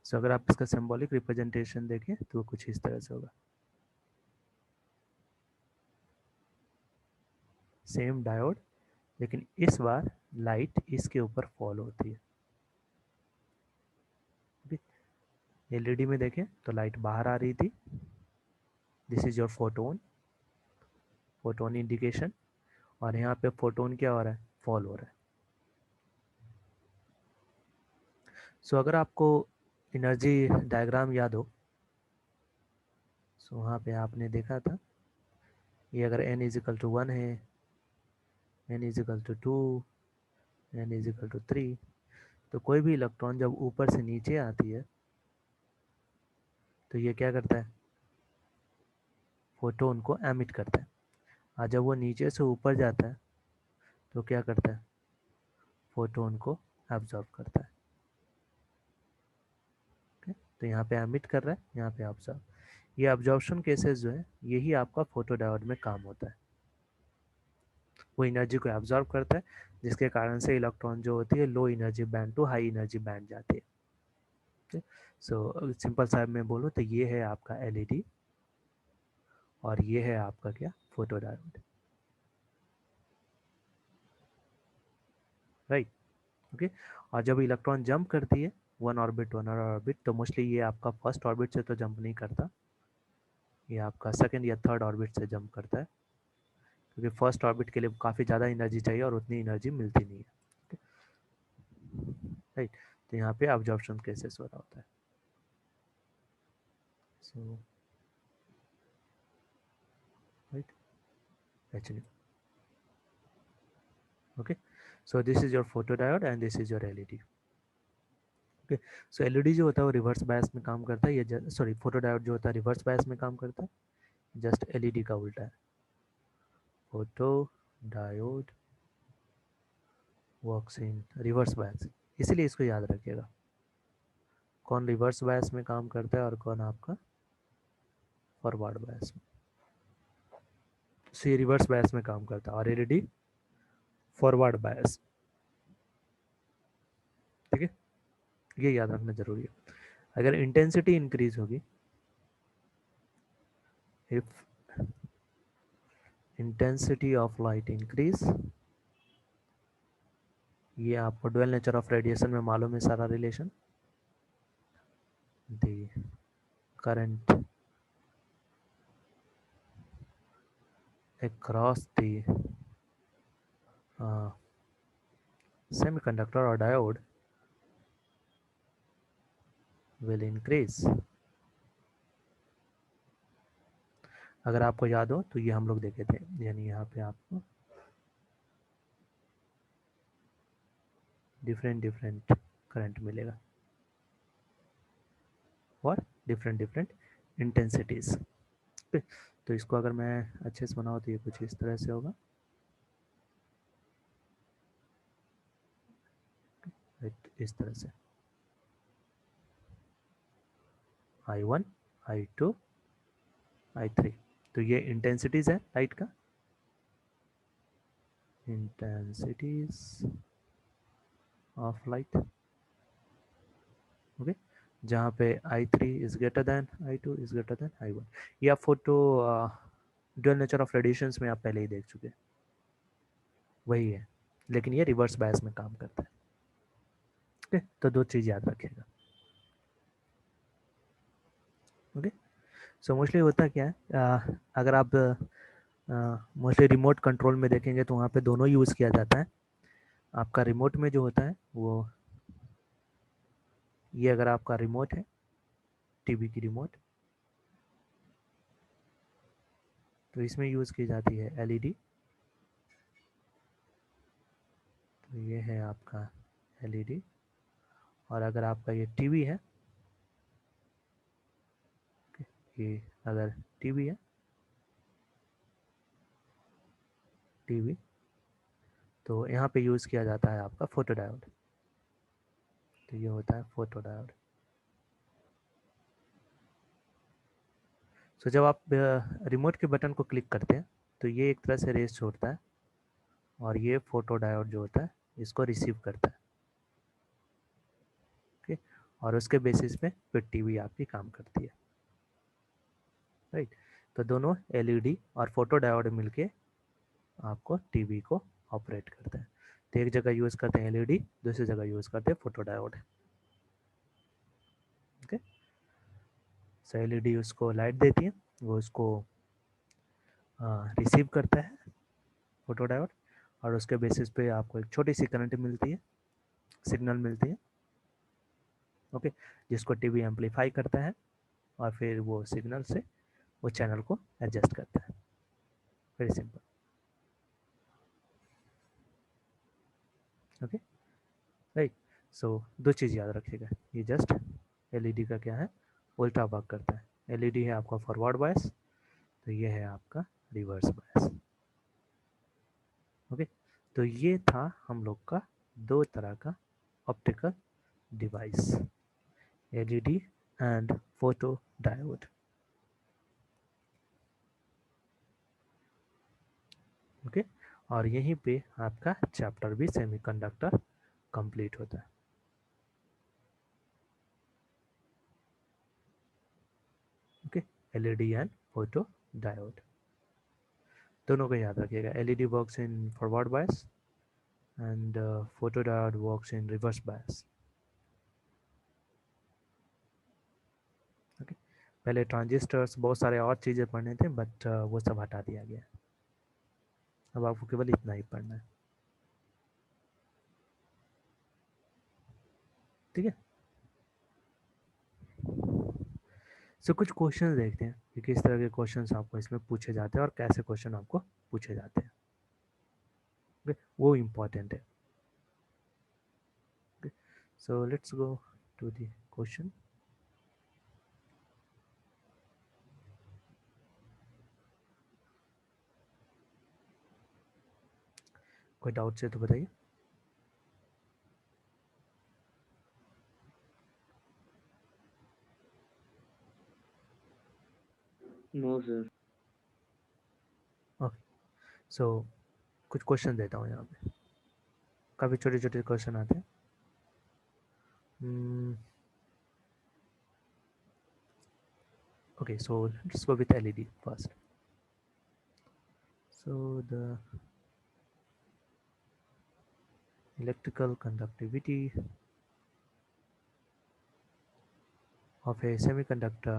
सो अगर आप इसका सिंबॉलिक रिप्रेजेंटेशन देखें तो वो कुछ इस तरह से होगा। सेम डायोड, लेकिन इस बार लाइट इसके ऊपर फॉल होती है। एलईडी में देखें तो लाइट बाहर आ रही थी, this is your photon, photon indication, और यहाँ पे फोटोन क्या हो रहा है, फॉल हो रहा है। सो अगर आपको एनर्जी डायग्राम याद हो, सो वहाँ पे आपने देखा था, ये अगर n इजिकल टू 1 है, n is equal to 2, n is equal to 3, तो कोई भी इलेक्ट्रॉन जब ऊपर से नीचे आती है तो ये क्या करता है, फोटोन को एमिट करता है, और जब वो नीचे से ऊपर जाता है तो क्या करता है, फोटोन को एब्जॉर्ब करता है। okay? तो यहाँ पे एमिट कर रहा है, यहाँ पे ऑब्जॉर्ब। ये ऑब्जॉर्प्शन केसेस जो है यही आपका फोटोडायोड में काम होता है, वो एनर्जी को एब्जॉर्ब करता है, जिसके कारण से इलेक्ट्रॉन जो होती है low energy band to high energy band जाती है। सो सिंपल सा मैं बोलूँ तो ये है आपका एलईडी और ये है आपका क्या, फोटोडायोड, राइट। ओके, और जब इलेक्ट्रॉन जंप करती है one orbit to another orbit, तो मोस्टली ये आपका फर्स्ट ऑर्बिट से तो जंप नहीं करता, ये आपका सेकंड या थर्ड ऑर्बिट से जंप करता है, क्योंकि फर्स्ट ऑर्बिट के लिए काफ़ी ज़्यादा एनर्जी चाहिए और उतनी एनर्जी मिलती नहीं है, राइट। तो यहाँ पे ऑब्जॉर्प्शन केसेस हो रहा होता है। सो right, actually, okay, so this is your photodiode and this is your LED। Okay, so LED जो होता है वो रिवर्स बायस में काम करता है, ये सॉरी फोटोडायोड जो होता है रिवर्स बायस में काम करता है, जस्ट एलईडी का उल्टा है। Photo diode works in reverse bias, इसीलिए इसको याद रखिएगा, कौन रिवर्स बायस में काम करता है और कौन आपका फॉरवर्ड बायस में। सी रिवर्स बायस में काम करता है और एलईडी फॉरवर्ड बायस, ठीक है, ये याद रखना जरूरी है। अगर इंटेंसिटी इंक्रीज होगी, if intensity of light increase, ये आपको डुअल नेचर ऑफ रेडिएशन में मालूम है सारा relation, the current across the semiconductor or diode will increase। अगर आपको याद हो तो ये हम लोग देखे थे, यानी यहाँ पे आपको डिफरेंट डिफरेंट करंट मिलेगा और डिफरेंट डिफरेंट इंटेंसिटीज। तो इसको अगर मैं अच्छे से बनाऊँ तो ये कुछ इस तरह से होगा, इस तरह से I1 I2 I3, तो ये इंटेंसिटीज है लाइट का, इंटेंसिटीज ऑफ लाइट, ओके, जहाँ पे I3 is greater than I2 is greater than I1। ये आप photo dual nature of radiations में आप पहले ही देख चुके हैं, वही है, लेकिन ये रिवर्स बायस में काम करता है। ओके, तो दो चीज़ याद रखिएगा। ओके, सो मोस्टली होता क्या है, अगर आप मोस्टली रिमोट कंट्रोल में देखेंगे तो वहाँ पे दोनों यूज़ किया जाता है। आपका रिमोट में जो होता है वो, ये अगर आपका रिमोट है टीवी की रिमोट, तो इसमें यूज़ की जाती है एलईडी, तो ये है आपका एलईडी। और अगर आपका ये टीवी है, ये अगर टीवी है, टीवी, तो यहाँ पे यूज़ किया जाता है आपका फोटोडायोड, तो ये होता है फोटोडायोड। सो जब आप रिमोट के बटन को क्लिक करते हैं तो ये एक तरह से रेस छोड़ता है और ये फोटोडायोड जो होता है इसको रिसीव करता है, ओके। और उसके बेसिस पे फिर टीवी आपकी काम करती है, राइट। तो दोनों एलईडी और फोटो डायोड मिलके आपको टीवी को ऑपरेट करते हैं। तो एक जगह यूज़ करते हैं एलईडी, दूसरी जगह यूज़ करते हैं फोटो डायोड। ओके, सो एलईडी उसको लाइट देती है, वो उसको रिसीव करता है फोटो डायोड, और उसके बेसिस पे आपको एक छोटी सी करंट मिलती है, सिग्नल मिलती है, ओके, जिसको टीवी एम्पलीफाई करता है और फिर वो सिग्नल से वो चैनल को एडजस्ट करता है। Very simple, okay, right. So दो चीज़ याद रखिएगा, ये जस्ट एलईडी का क्या है, उल्टा वर्क करता है। एलईडी है आपका फॉरवर्ड बायस, तो ये है आपका रिवर्स बायस, ओके। तो ये था हम लोग का दो तरह का optical device, LED and photo diode, okay. और यहीं पे आपका चैप्टर भी सेमीकंडक्टर कंप्लीट होता है, okay. LED and photo diode दोनों को याद रखिएगा। LED works in forward bias and photo diode works in reverse bias, okay. पहले ट्रांजिस्टर्स बहुत सारे और चीज़ें पढ़ने थे, बट वो सब हटा दिया गया, अब आपको केवल इतना ही पढ़ना है, ठीक है। सो कुछ क्वेश्चन देखते हैं कि किस तरह के क्वेश्चंस आपको इसमें पूछे जाते हैं और कैसे क्वेश्चन आपको पूछे जाते हैं, okay? वो इम्पोर्टेंट है, okay? So let's go to the question. कोई डाउट है तो बताइए। No sir. ओके, सो कुछ क्वेश्चन देता हूँ यहाँ पे, काफ़ी छोटे छोटे क्वेश्चन आते हैं। Okay, so let's go with LED first. So the electrical conductivity of a semiconductor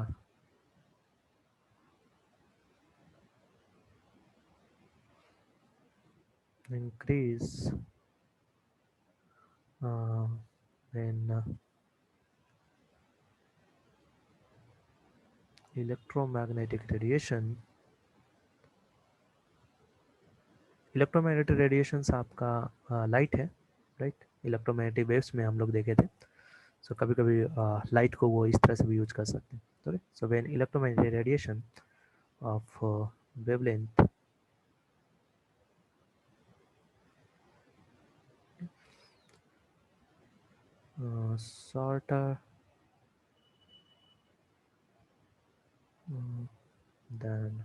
increase uh, when electromagnetic radiation, electromagnetic radiations आपका लाइट है, राइट। इलेक्ट्रोमैग्नेटिक वेव्स में हम लोग देखे थे, सो कभी कभी लाइट को वो इस तरह से भी यूज कर सकते हैं, so when electromagnetic radiation of wavelength shorter than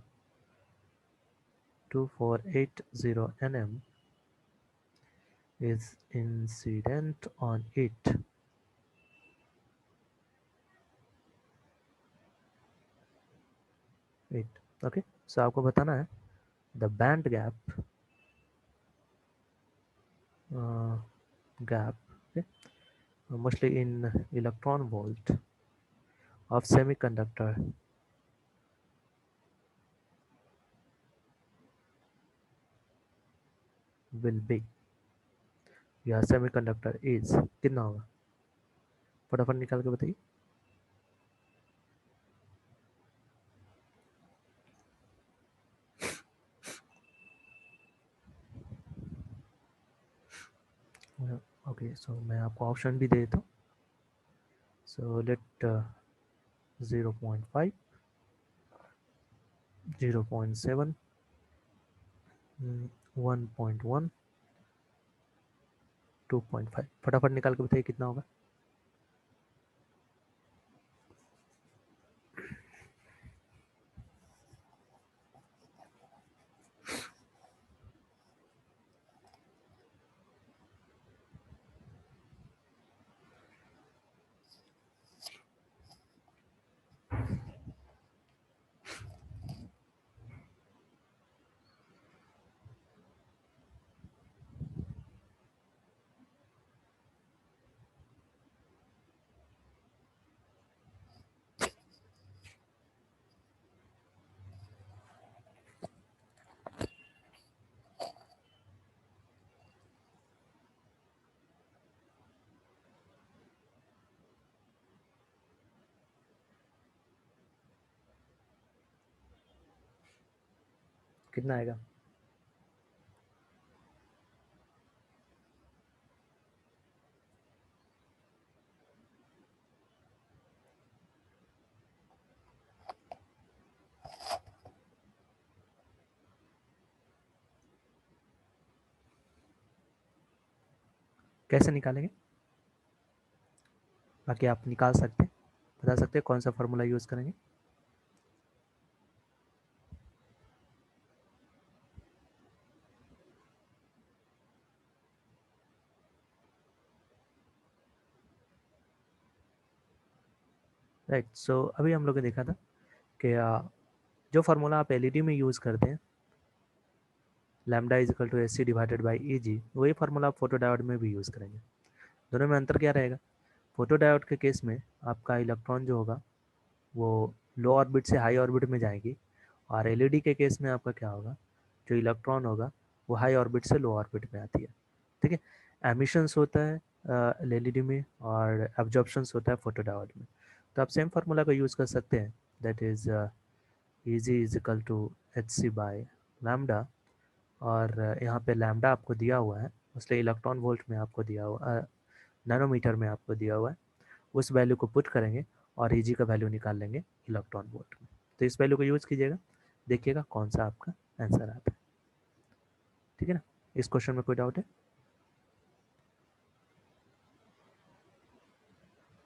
2480 nm is incident on it, okay. So आपको बताना है the band gap, okay, mostly in electron volt of semiconductor will be, या सेमीकंडक्टर इज कितना होगा, फटाफट निकाल के बताइए। ओके, सो मैं आपको ऑप्शन भी दे देता हूँ। सो लेट 0.5, 0.7, 1.1, 2.5, फटाफट निकाल के बताइए कितना होगा। कितना आएगा? कैसे निकालेंगे? बाकी आप निकाल सकते हैं, बता सकते हैं कौन सा फार्मूला यूज़ करेंगे? राइट, सो अभी हम लोग ने देखा था कि जो फार्मूला आप एलईडी में यूज़ करते हैं, lambda is equal to S C divided by E G, वही फार्मूला आप फोटो डायोड में भी यूज़ करेंगे। दोनों में अंतर क्या रहेगा? फोटो डायोड के केस में आपका इलेक्ट्रॉन जो होगा वो लो ऑर्बिट से हाई ऑर्बिट में जाएगी, और एलईडी के केस में आपका क्या होगा, जो इलेक्ट्रॉन होगा वो हाई ऑर्बिट से लो ऑर्बिट में आती है। ठीक है, एमिशंस होता है एलईडी में और एब्जॉर्प्शंस होता है फोटो डायोड में। तो आप सेम फार्मूला का यूज़ कर सकते हैं, that is Eg is equal to H C by lambda, और यहाँ पे लैम्डा आपको दिया हुआ है, इसलिए इलेक्ट्रॉन वोल्ट में आपको दिया हुआ, नैनोमीटर में आपको दिया हुआ है, उस वैल्यू को पुट करेंगे और Eg का वैल्यू निकाल लेंगे इलेक्ट्रॉन वोल्ट में। तो इस वैल्यू को यूज़ कीजिएगा, देखिएगा कौन सा आपका आंसर आता है। ठीक है ना? इस क्वेश्चन में कोई डाउट है?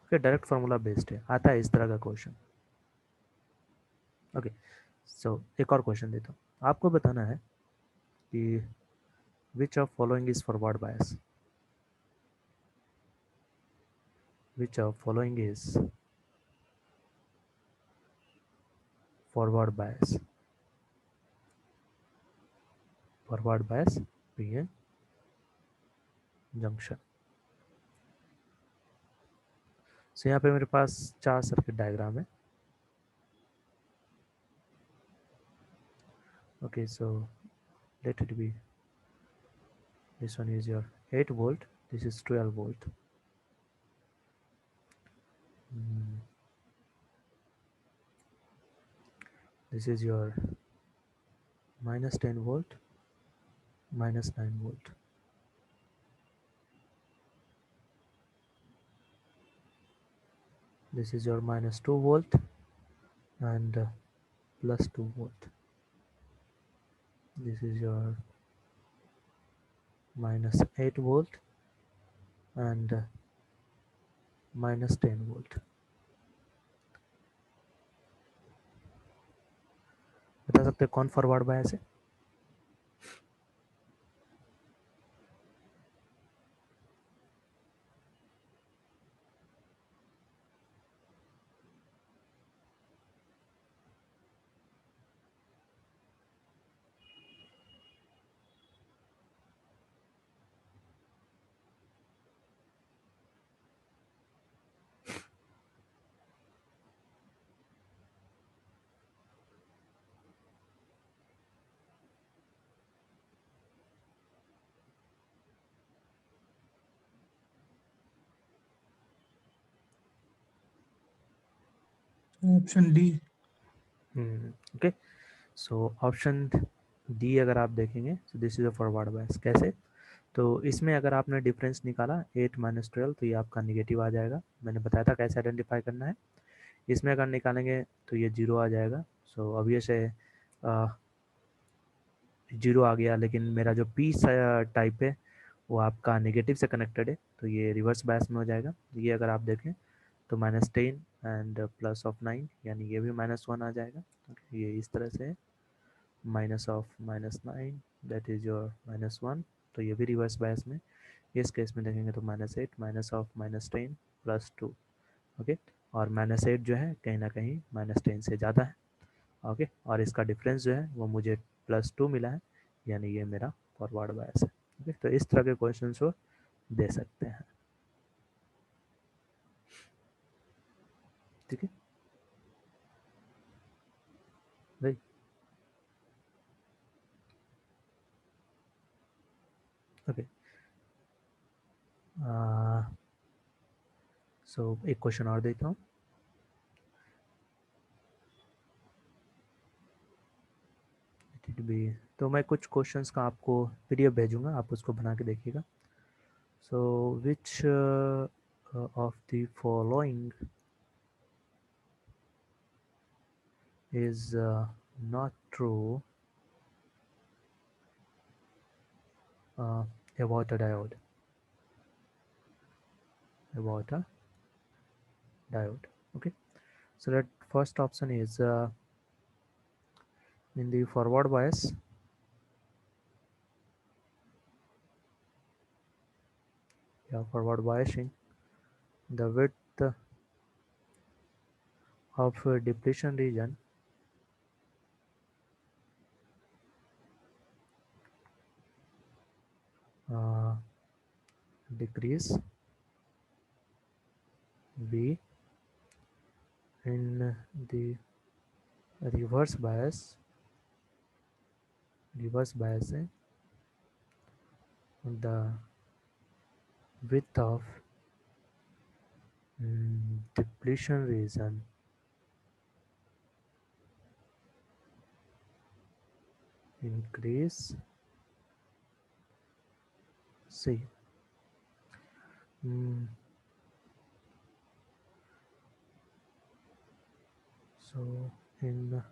ओके, डायरेक्ट फार्मूला बेस्ड है, आता है इस तरह का क्वेश्चन। ओके, सो एक और क्वेश्चन देता हूँ, आपको बताना है कि which of following is forward bias, which of following is forward bias, forward bias PN junction. So यहाँ पे मेरे पास 4 सर्किट डायग्राम है। Okay, so let it be, this one is your 8 volt, this is 12 volt. Mm, this is your minus 10 volt, minus 9 volt. This is your minus 2 volt and plus 2 volt. This is your minus 8 volt and minus 10 volt. बता सकते हैं कौन forward bias है? Option D. Okay, so option D अगर आप देखेंगे, तो this is a forward bias. कैसे? तो इसमें अगर आपने डिफरेंस निकाला 8 माइनस 12, तो ये आपका निगेटिव आ जाएगा। मैंने बताया था कैसे आइडेंटिफाई करना है। इसमें अगर निकालेंगे तो ये 0 आ जाएगा। सो अब ये से 0 आ गया, लेकिन मेरा जो पी टाइप है वो आपका नेगेटिव से कनेक्टेड है, तो ये रिवर्स बायस में हो जाएगा। ये अगर आप देखें तो -10 एंड प्लस ऑफ 9, यानी ये भी -1 आ जाएगा। ये इस तरह से है, minus of -9 that is your -1, तो ये भी रिवर्स बायस में। इस केस में देखेंगे तो -8 माइनस ऑफ -10 प्लस 2। ओके, और -8 जो है कहीं ना कहीं -10 से ज़्यादा है। ओके, और इसका डिफरेंस जो है वो मुझे +2 मिला है, यानी ये मेरा फॉरवर्ड बायस है। ओके, तो इस तरह के क्वेश्चन वो दे सकते हैं। ठीक है भाई? ओके, सो एक क्वेश्चन और देता हूँ। इट बी तो मैं कुछ क्वेश्चंस का आपको पीडीएफ भेजूंगा, आप उसको बना के देखिएगा. So which of the following is not true uh, about a diode. About a diode. Okay. So that first option is in the forward bias. Yeah, forward biasing. The width of depletion region uh, decrease V in the reverse bias. Reverse biasing. The width of depletion region increase. See. So in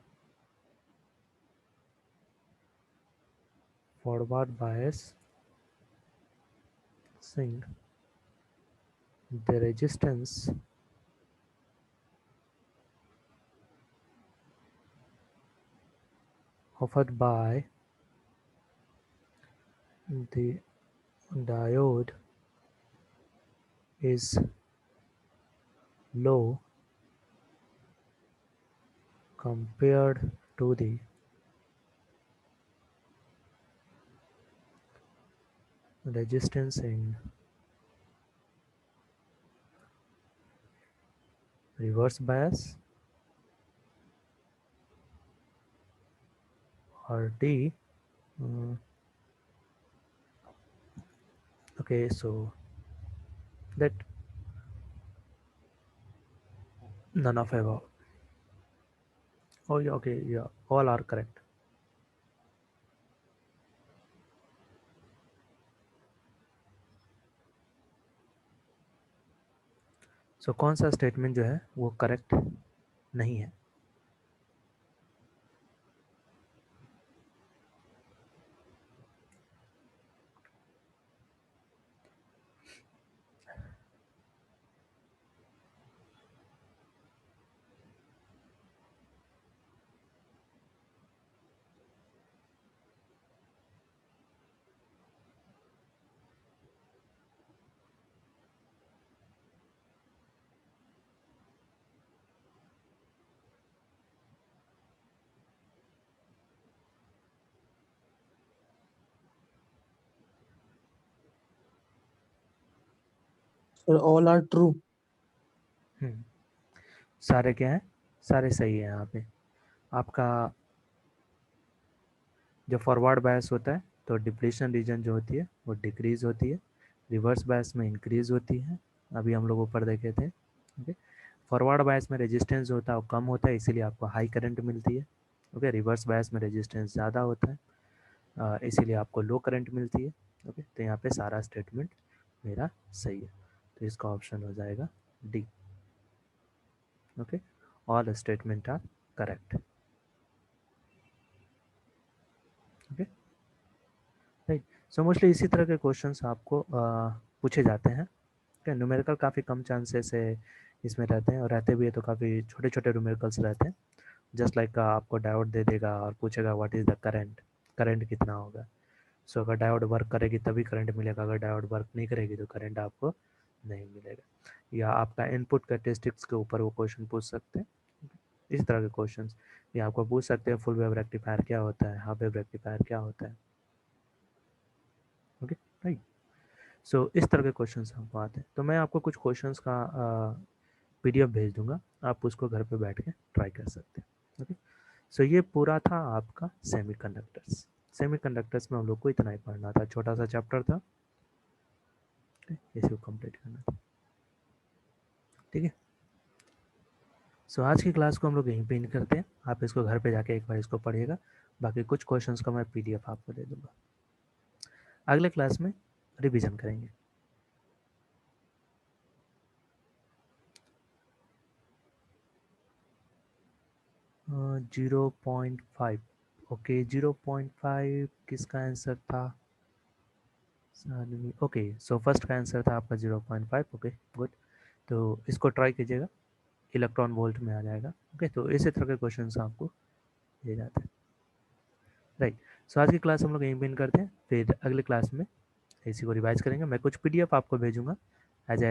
forward bias sync, the resistance offered by the diode is low compared to the resistance in reverse bias, or D. Okay, so that none of above. Oh, yeah, okay, yeah, all are correct. So कौन सा statement जो है वो correct नहीं है? Sir, all are true. सारे क्या हैं? सारे सही है यहाँ पे. आपका जो फॉरवर्ड बायस होता है तो डिप्लीशन रीजन जो होती है वो डिक्रीज होती है, रिवर्स बायस में इंक्रीज होती है. अभी हम लोग ऊपर देखे थे. ओके. फॉरवर्ड बायस में रेजिस्टेंस होता है वो कम होता है, इसीलिए आपको हाई करंट मिलती है. ओके. रिवर्स बायस में रेजिस्टेंस ज़्यादा होता है, इसीलिए आपको लो करंट मिलती है. ओके. तो यहाँ पे सारा स्टेटमेंट मेरा सही है, तो इसका ऑप्शन हो जाएगा D. Okay. All statement are correct. Okay. Right. So mostly इसी तरह के क्वेश्चंस आपको पूछे जाते हैं. ओके. न्यूमेरिकल काफ़ी कम चांसेस है इसमें रहते हैं, और रहते भी है तो काफ़ी छोटे छोटे न्यूमेरिकल्स रहते हैं. जस्ट लाइक आपको डायोड दे देगा और पूछेगा what is the current, current कितना होगा. सो अगर डायोड वर्क करेगी तभी करंट मिलेगा, अगर डायोड वर्क नहीं करेगी तो करंट आपको नहीं मिलेगा. या आपका इनपुट कैरेक्टरिस्टिक्स के ऊपर वो क्वेश्चन पूछ सकते हैं. इस तरह के क्वेश्चन या आपको पूछ सकते हैं फुल वेव रेक्टिफायर क्या होता है, हाफ वेव रेक्टिफायर क्या होता है. ओके. राइट. सो इस तरह के क्वेश्चंस हमको आते हैं, तो मैं आपको कुछ क्वेश्चंस का पीडीएफ भेज दूंगा, आप उसको घर पे बैठ के ट्राई कर सकते हैं. ओके. सो ये पूरा था आपका सेमीकंडक्टर्स. सेमीकंडक्टर्स में हम लोग को इतना ही पढ़ना था, छोटा सा चैप्टर था. इसी को कंप्लीट करना था. ठीक है. सो आज की क्लास को हम लोग यहीं पे एंड करते हैं। आप इसको घर पे जाके एक बार इसको पढ़िएगा, बाकी कुछ क्वेश्चंस का मैं पीडीएफ आपको दे दूंगा। अगले क्लास में रिवीजन करेंगे। 0.5। ओके, 0.5 किसका आंसर था? ओके, सो फर्स्ट का आंसर था आपका 0.5। Okay, good. तो इसको ट्राई कीजिएगा, इलेक्ट्रॉन वोल्ट में आ जाएगा। ओके, तो इसी तरह के क्वेश्चन आपको दिए जाते हैं। राइट। सो आज की क्लास हम लोग यहीं पे करते हैं, फिर अगले क्लास में इसी को रिवाइज करेंगे। मैं कुछ पीडीएफ आपको भेजूंगा एज